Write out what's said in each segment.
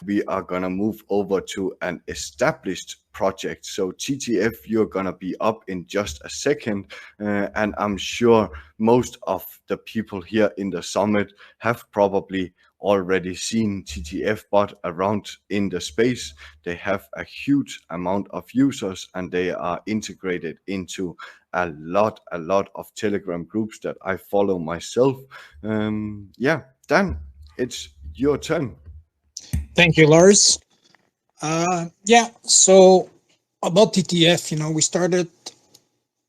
we are gonna move over to an established project. So TTF, you're gonna be up in just a second, and I'm sure most of the people here in the summit have probably already seen TTFBot around in the space. They have a huge amount of users, and they are integrated into a lot of Telegram groups that I follow myself. Yeah, Dan, it's your turn. Thank you, Lars. Yeah, so about TTF, we started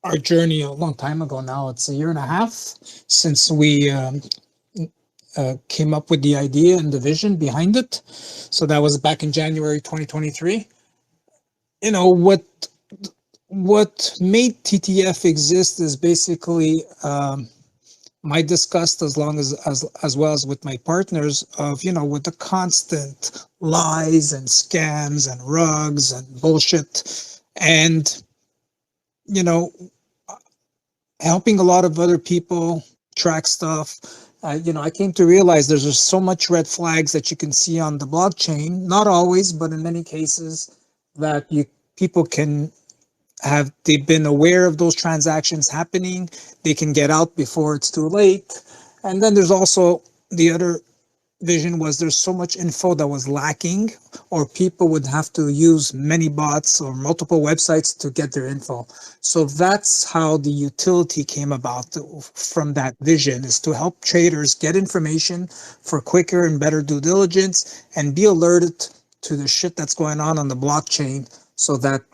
our journey a long time ago now. It's a year and a half since we came up with the idea and the vision behind it. So that was back in January 2023. You know what made TTF exist is basically my disgust, as long as well as with my partners, of with the constant lies and scams and rugs and bullshit, and you know helping a lot of other people track stuff. I came to realize there's just so much red flags that you can see on the blockchain. Not always, but in many cases, that you people can have they've been aware of those transactions happening. They can get out before it's too late. And then there's also the other vision, was there's so much info that was lacking, or people would have to use many bots or multiple websites to get their info. So that's how the utility came about from that vision, is to help traders get information for quicker and better due diligence, and be alerted to the shit that's going on the blockchain, so that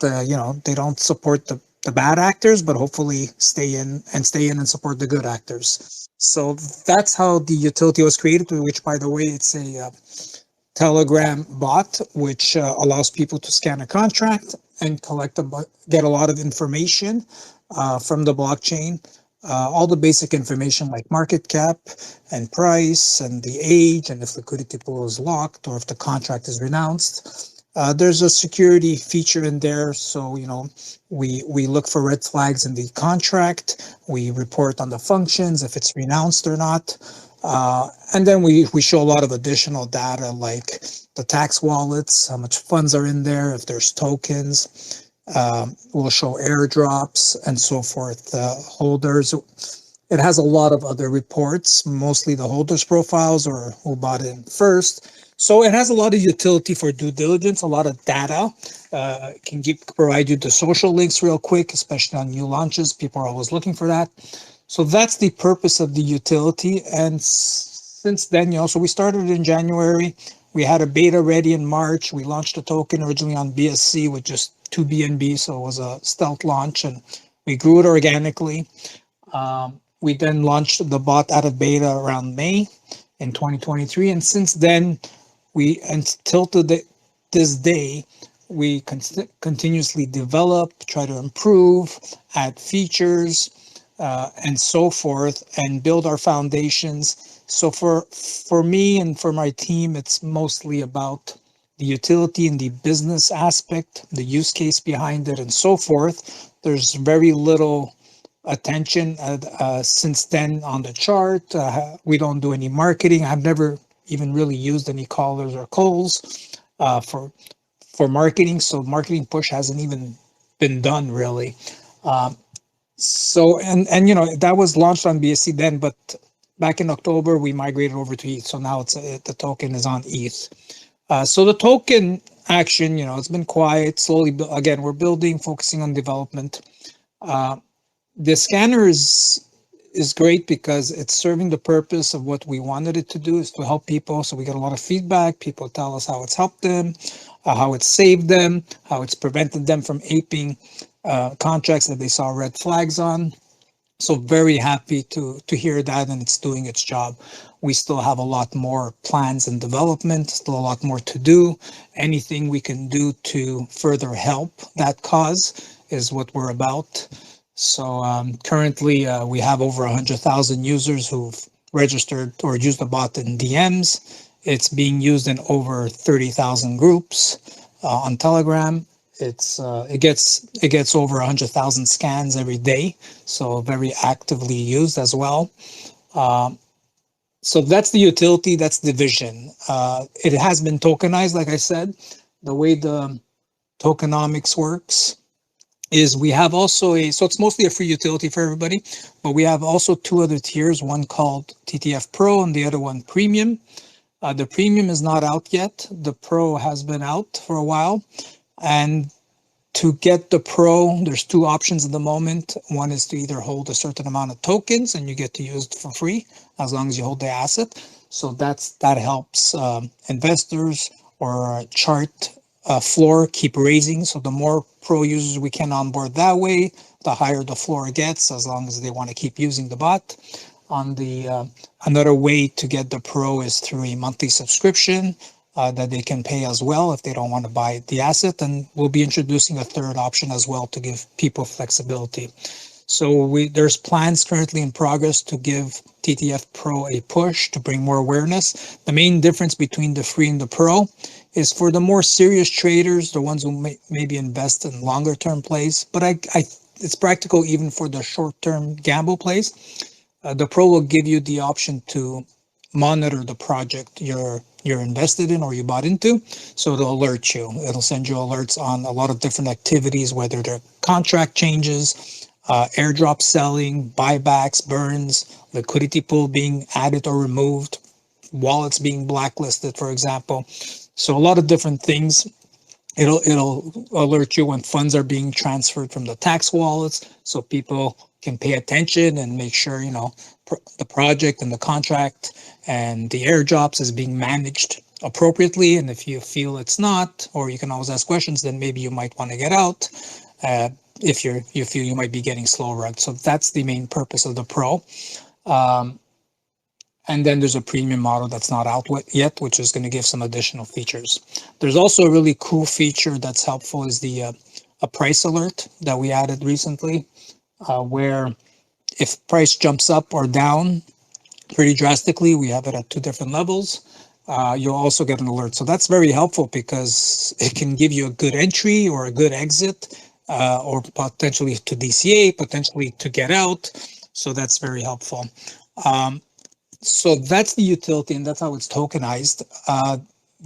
they don't support the bad actors, but hopefully stay in and support the good actors. So that's how the utility was created, which, by the way, it's a Telegram bot, which allows people to scan a contract and get a lot of information from the blockchain. All the basic information like market cap and price and the age, and if liquidity pool is locked or if the contract is renounced. There's a security feature in there, so we look for red flags in the contract. We report on the functions, if it's renounced or not, and then we show a lot of additional data, like the tax wallets, how much funds are in there, if there's tokens. We'll show airdrops and so forth. Holders. It has a lot of other reports, mostly the holders' profiles or who bought in first. So it has a lot of utility for due diligence, a lot of data. It can provide you the social links real quick, especially on new launches. People are always looking for that. So that's the purpose of the utility. And since then, so we started in January. We had a beta ready in March. We launched a token originally on BSC with just 2 BNB, so it was a stealth launch, and we grew it organically. We then launched the bot out of beta around May in 2023, and since then, until this day, we continuously develop, try to improve, add features, and so forth, and build our foundations. So for me and for my team, it's mostly about the utility and the business aspect, the use case behind it, and so forth. There's very little attention since then on the chart. We don't do any marketing. I've never even really used any callers or calls for marketing. So marketing push hasn't even been done really. So that was launched on BSC then, but back in October we migrated over to ETH. So now the token is on ETH. So the token action, it's been quiet. Slowly, again, we're building, focusing on development. The scanner is great because it's serving the purpose of what we wanted it to do, is to help people. So we get a lot of feedback. People tell us how it's helped them, how it's saved them, how it's prevented them from aping contracts that they saw red flags on. So very happy to hear that, and it's doing its job. We still have a lot more plans in development, still a lot more to do. Anything we can do to further help that cause is what we're about. So currently we have over 100,000 users who've registered or used the bot in DMs. It's being used in over 30,000 groups on Telegram. It gets over 100,000 scans every day, so very actively used as well. So that's the utility, that's the vision. It has been tokenized, like I said. The way the tokenomics works is we have also so it's mostly a free utility for everybody, but we have also two other tiers, one called TTF Pro and the other one Premium. The Premium is not out yet. The Pro has been out for a while. And to get the Pro, there's two options at the moment. One is to either hold a certain amount of tokens and you get to use it for free as long as you hold the asset. So that helps investors or chart floor keep raising. So the more Pro users we can onboard that way, the higher the floor gets, as long as they want to keep using the bot. On the another way to get the Pro is through a monthly subscription that they can pay as well if they don't want to buy the asset. And we'll be introducing a third option as well to give people flexibility. So there's plans currently in progress to give TTF Pro a push to bring more awareness. The main difference between the free and the Pro is for the more serious traders, the ones who maybe invest in longer term plays. But it's practical even for the short term gamble plays. The Pro will give you the option to monitor the project you're invested in or you bought into. So it'll alert you. It'll send you alerts on a lot of different activities, whether they're contract changes, airdrop selling, buybacks, burns, liquidity pool being added or removed, wallets being blacklisted, for example. So a lot of different things. It'll alert you when funds are being transferred from the tax wallets, so people can pay attention and make sure the project and the contract and the airdrops is being managed appropriately. And if you feel it's not, or you can always ask questions, then maybe you might want to get out if you feel you might be getting slow run. So that's the main purpose of the Pro. And then there's a premium model that's not out yet, which is going to give some additional features. There's also a really cool feature that's helpful is the a price alert that we added recently, where if price jumps up or down pretty drastically, we have it at two different levels. You'll also get an alert. So that's very helpful because it can give you a good entry or a good exit, or potentially to DCA, potentially to get out. So that's very helpful. So that's the utility, and that's how it's tokenized.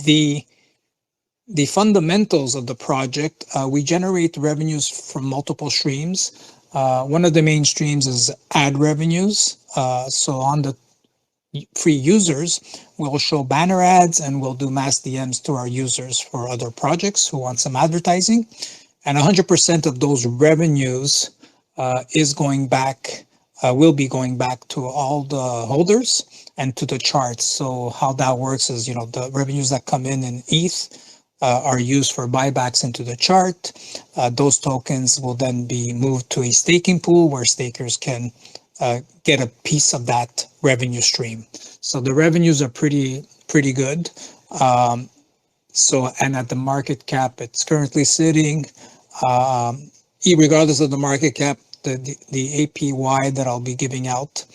The fundamentals of the project, we generate revenues from multiple streams. One of the main streams is ad revenues. So on the free users, we'll show banner ads and we'll do mass DMs to our users for other projects who want some advertising. And 100% of those revenues is going back, will be going back to all the holders and to the charts. So how that works is, the revenues that come in ETH are used for buybacks into the chart. Those tokens will then be moved to a staking pool where stakers can get a piece of that revenue stream. So the revenues are pretty good. And at the market cap, it's currently sitting, regardless of the market cap, the APY that I'll be giving out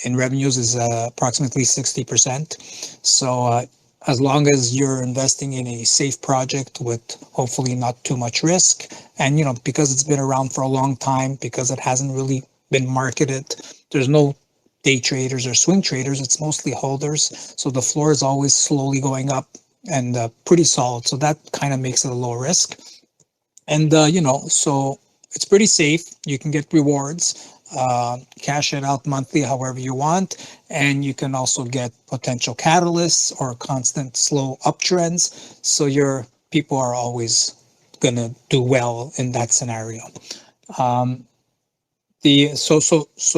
in revenues is approximately 60%. So as long as you're investing in a safe project with hopefully not too much risk, and because it's been around for a long time, because it hasn't really been marketed, there's no day traders or swing traders, it's mostly holders. So the floor is always slowly going up and pretty solid. So that kind of makes it a low risk. And, so it's pretty safe. You can get rewards, cash it out monthly, however you want. And you can also get potential catalysts or constant slow uptrends. So your people are always going to do well in that scenario. So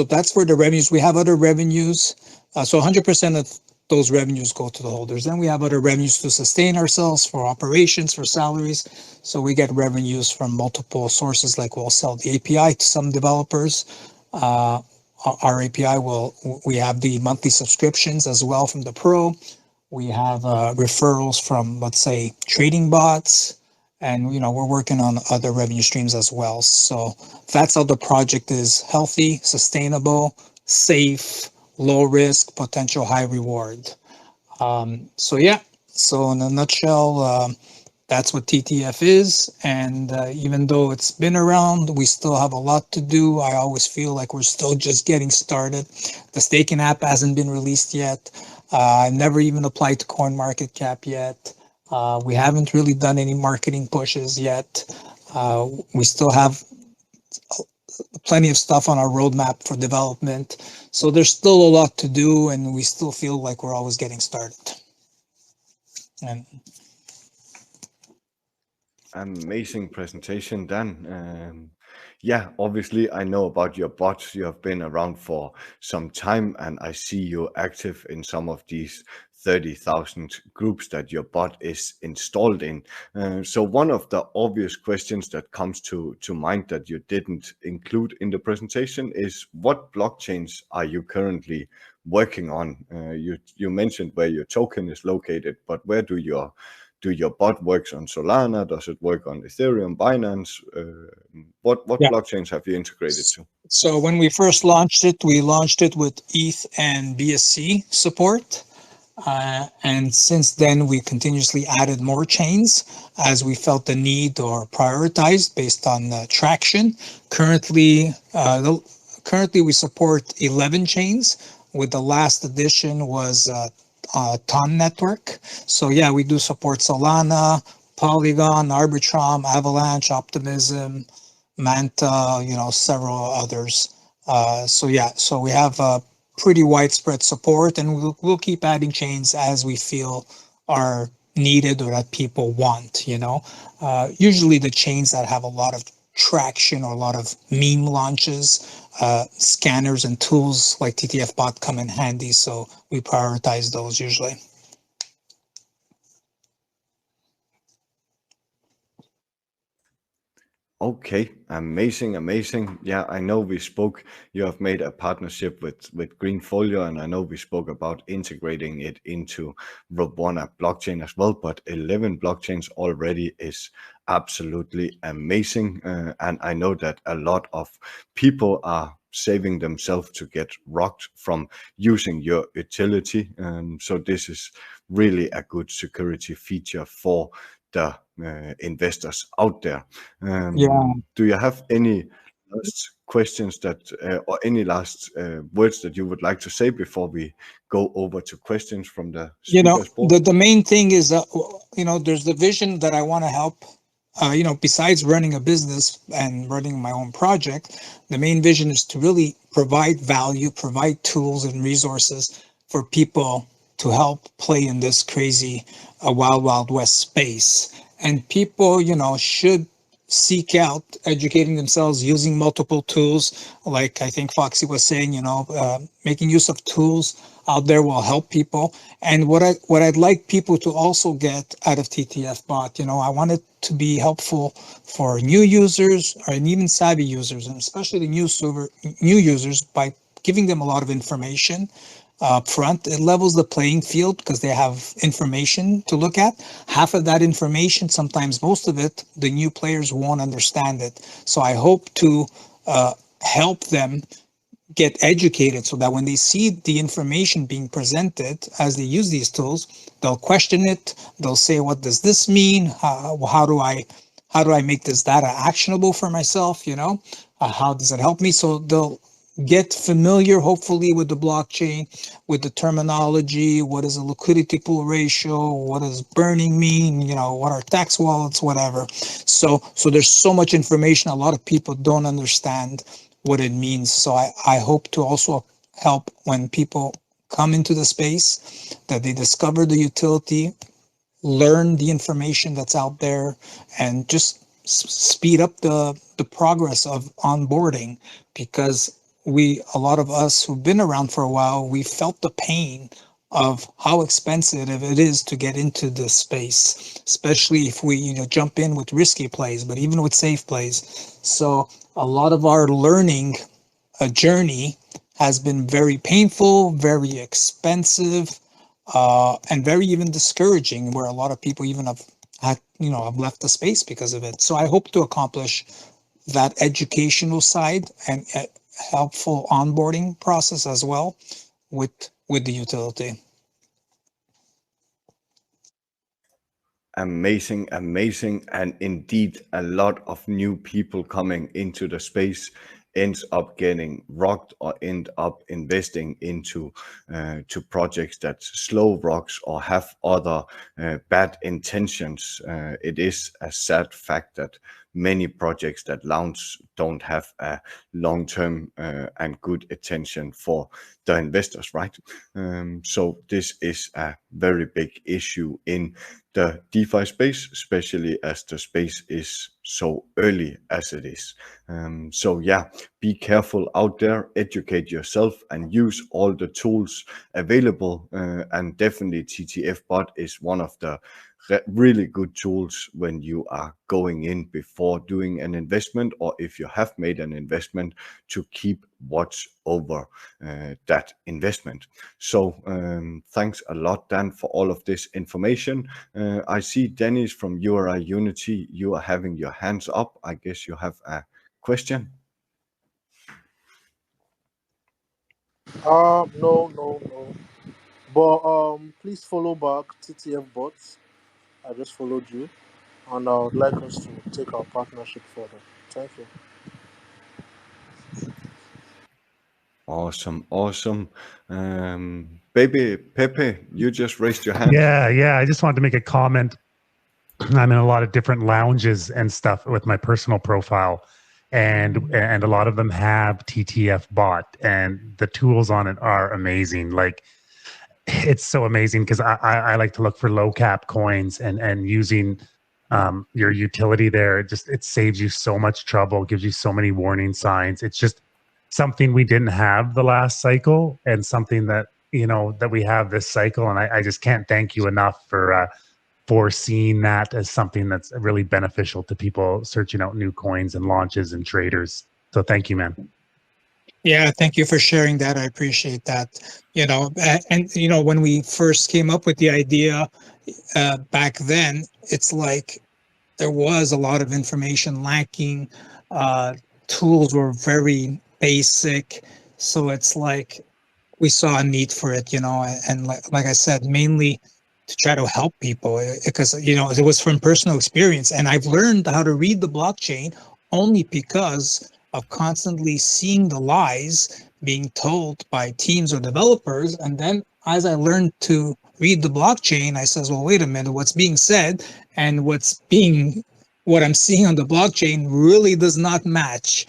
that's for the revenues. We have other revenues. So 100% of those revenues go to the holders. Then we have other revenues to sustain ourselves, for operations, for salaries. So we get revenues from multiple sources, like we'll sell the API to some developers. Our API we have the monthly subscriptions as well from the Pro. We have referrals from, let's say, trading bots. And, we're working on other revenue streams as well. So that's how the project is: healthy, sustainable, safe, low risk, potential high reward. So in a nutshell, That's what TTF is. And even though it's been around, we still have a lot to do. I always feel like we're still just getting started. The staking app hasn't been released yet. I've never even applied to CoinMarketCap yet. We haven't really done any marketing pushes yet. We still have plenty of stuff on our roadmap for development. So there's still a lot to do, and we still feel like we're always getting started. And Amazing presentation, Dan. Yeah, obviously, I know about your bots. You have been around for some time, and I see you active in some of these 30,000 groups that your bot is installed in. So one of the obvious questions that comes to mind that you didn't include in the presentation is, what blockchains are you currently working on? You mentioned where your token is located, but where do your bot works on Solana? Does it work on Ethereum, Binance? What yeah, blockchains have you integrated to? so when we first launched it, we launched it with ETH and BSC support. And since then, we continuously added more chains as we felt the need or prioritized based on traction. Currently, currently we support 11 chains. With the last addition was Ton Network. So yeah, we do support Solana, Polygon, Arbitrum, Avalanche, Optimism, Manta, several others. So yeah, so we have pretty widespread support, and we'll keep adding chains as we feel are needed or that people want. Usually the chains that have a lot of traction or a lot of meme launches, scanners and tools like TTFBot come in handy, so we prioritize those usually. Okay, amazing. Yeah, I know we spoke. You have made a partnership with Greenfolio, and I know we spoke about integrating it into Robona blockchain as well. But 11 blockchains already is absolutely amazing, and I know that a lot of people are saving themselves to get rocked from using your utility. So this is really a good security feature for the investors out there. Yeah, Do you have any last questions or any last words that you would like to say before we go over to questions from the speakers board? the main thing is that there's the vision that I want to help. Besides running a business and running my own project, the main vision is to really provide value, provide tools and resources for people to help play in this crazy wild, wild west space. And people, should seek out educating themselves using multiple tools. Like I think Foxy was saying, making use of tools out there will help people. And what I'd like people to also get out of TTF Bot, I want it to be helpful for new users and even savvy users, and especially the new users, by giving them a lot of information up front. It levels the playing field because they have information to look at. Half of that information, sometimes most of it, the new players won't understand it. So I hope to help them get educated so that when they see the information being presented as they use these tools, they'll question it. They'll say, what does this mean? How do I make this data actionable for myself? How does it help me? So they'll get familiar, hopefully, with the blockchain, with the terminology. What is a liquidity pool ratio? What does burning mean? What are tax wallets, whatever. So there's so much information. A lot of people don't understand what it means. So I hope to also help when people come into the space, that they discover the utility, learn the information that's out there, and just speed up the progress of onboarding. Because a lot of us who've been around for a while, we felt the pain of how expensive it is to get into this space, especially if we jump in with risky plays, but even with safe plays. So a lot of our learning journey has been very painful, very expensive, and very even discouraging, where a lot of people even have left the space because of it. So I hope to accomplish that educational side and helpful onboarding process as well with the utility. Amazing, amazing. And indeed, a lot of new people coming into the space ends up getting rocked or end up investing into to projects that slow rocks or have other bad intentions. It is a sad fact that many projects that launch don't have a long-term and good attention for the investors, right? So this is a very big issue in the DeFi space, especially as the space is so early as it is. So yeah, be careful out there, educate yourself, and use all the tools available. And definitely TTFBot is one of the really good tools when you are going in before doing an investment, or if you have made an investment, to keep watch over that investment. So thanks a lot, Dan, for all of this information. I see Dennis from URI Unity, you are having your hands up. I guess you have a question. No, no, no. But please follow back TTFBot. I just followed you, and I would like us to take our partnership further. Thank you. Awesome, awesome. Baby Pepe, you just raised your hand. Yeah. I just wanted to make a comment. I'm in a lot of different lounges and stuff with my personal profile, and a lot of them have TTF bot, and the tools on it are amazing. Like, it's so amazing because I like to look for low cap coins, and using your utility there, it saves you so much trouble, gives you so many warning signs. It's just something we didn't have the last cycle, and something that that we have this cycle. And I just can't thank you enough for seeing that as something that's really beneficial to people searching out new coins and launches and traders. So thank you, man. Yeah, thank you for sharing that. I appreciate that. And when we first came up with the idea back then, it's like there was a lot of information lacking. Tools were very basic, so it's like we saw a need for it, and like I said, mainly to try to help people, because it was from personal experience, and I've learned how to read the blockchain only because of constantly seeing the lies being told by teams or developers. And then as I learned to read the blockchain, I says, well, wait a minute, what's being said and what I'm seeing on the blockchain really does not match.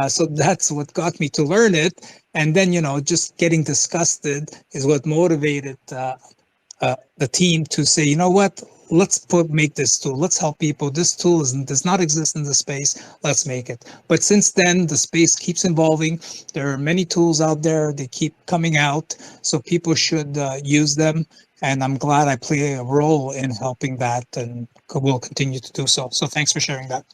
So that's what got me to learn it. And then, just getting disgusted is what motivated the team to say, you know what, let's make this tool. Let's help people. This tool does not exist in the space. Let's make it. But since then, the space keeps evolving. There are many tools out there. They keep coming out. So people should use them. And I'm glad I play a role in helping that, and will continue to do so. So thanks for sharing that.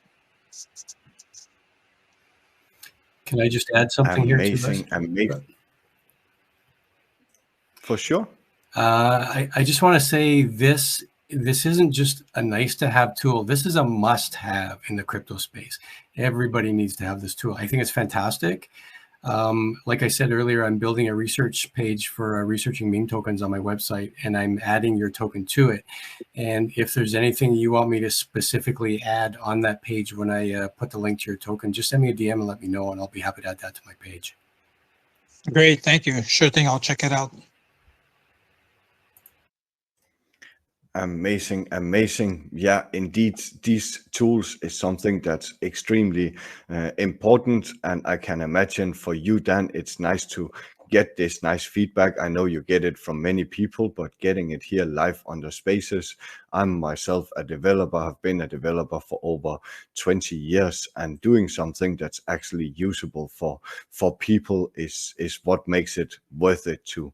Can I just add something here? Amazing. For sure. I just want to say this isn't just a nice to have tool. This is a must have in the crypto space. Everybody needs to have this tool. I think it's fantastic. Like I said earlier, I'm building a research page for researching meme tokens on my website, and I'm adding your token to it. And if there's anything you want me to specifically add on that page when I put the link to your token, just send me a DM and let me know, and I'll be happy to add that to my page. Great, thank you. Sure thing, I'll check it out. Amazing. Yeah, indeed, these tools is something that's extremely important, and I can imagine for you, Dan, it's nice to get this nice feedback. I know you get it from many people, but getting it here live on the spaces. I'm myself a developer, have been a developer for over 20 years, and doing something that's actually usable for people is what makes it worth it to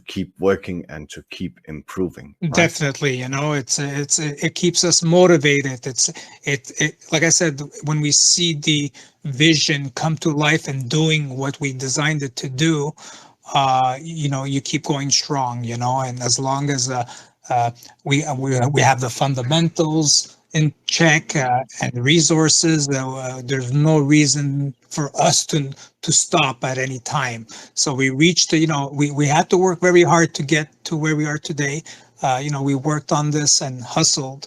keep working and to keep improving. Right? Definitely, it keeps us motivated. It like I said, when we see the vision come to life and doing what we designed it to do, you keep going strong, and as long as we have the fundamentals in check and resources, there's no reason for us to stop at any time. So we reached, we had to work very hard to get to where we are today, We worked on this and hustled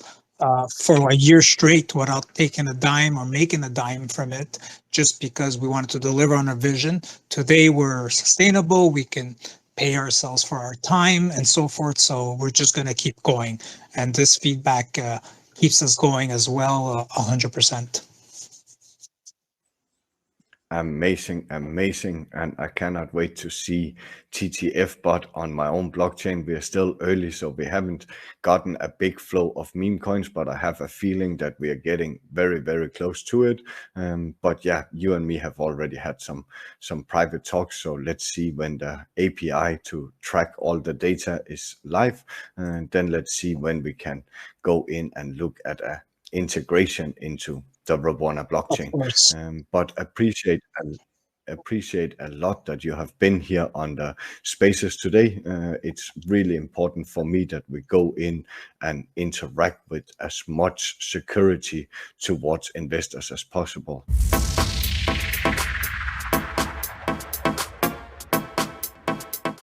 for a year straight without taking a dime or making a dime from it, just because we wanted to deliver on our vision. Today we're sustainable. We can pay ourselves for our time and so forth. So we're just going to keep going. And this feedback keeps us going as well, 100%. Amazing, amazing. And I cannot wait to see TTFBot on my own blockchain. We are still early, so we haven't gotten a big flow of meme coins, but I have a feeling that we are getting very, very close to it. But yeah, you and me have already had some private talks. So let's see when the API to track all the data is live. And then let's see when we can go in and look at a integration into the Rabona blockchain. But appreciate a lot that you have been here on the spaces today. It's really important for me that we go in and interact with as much security towards investors as possible.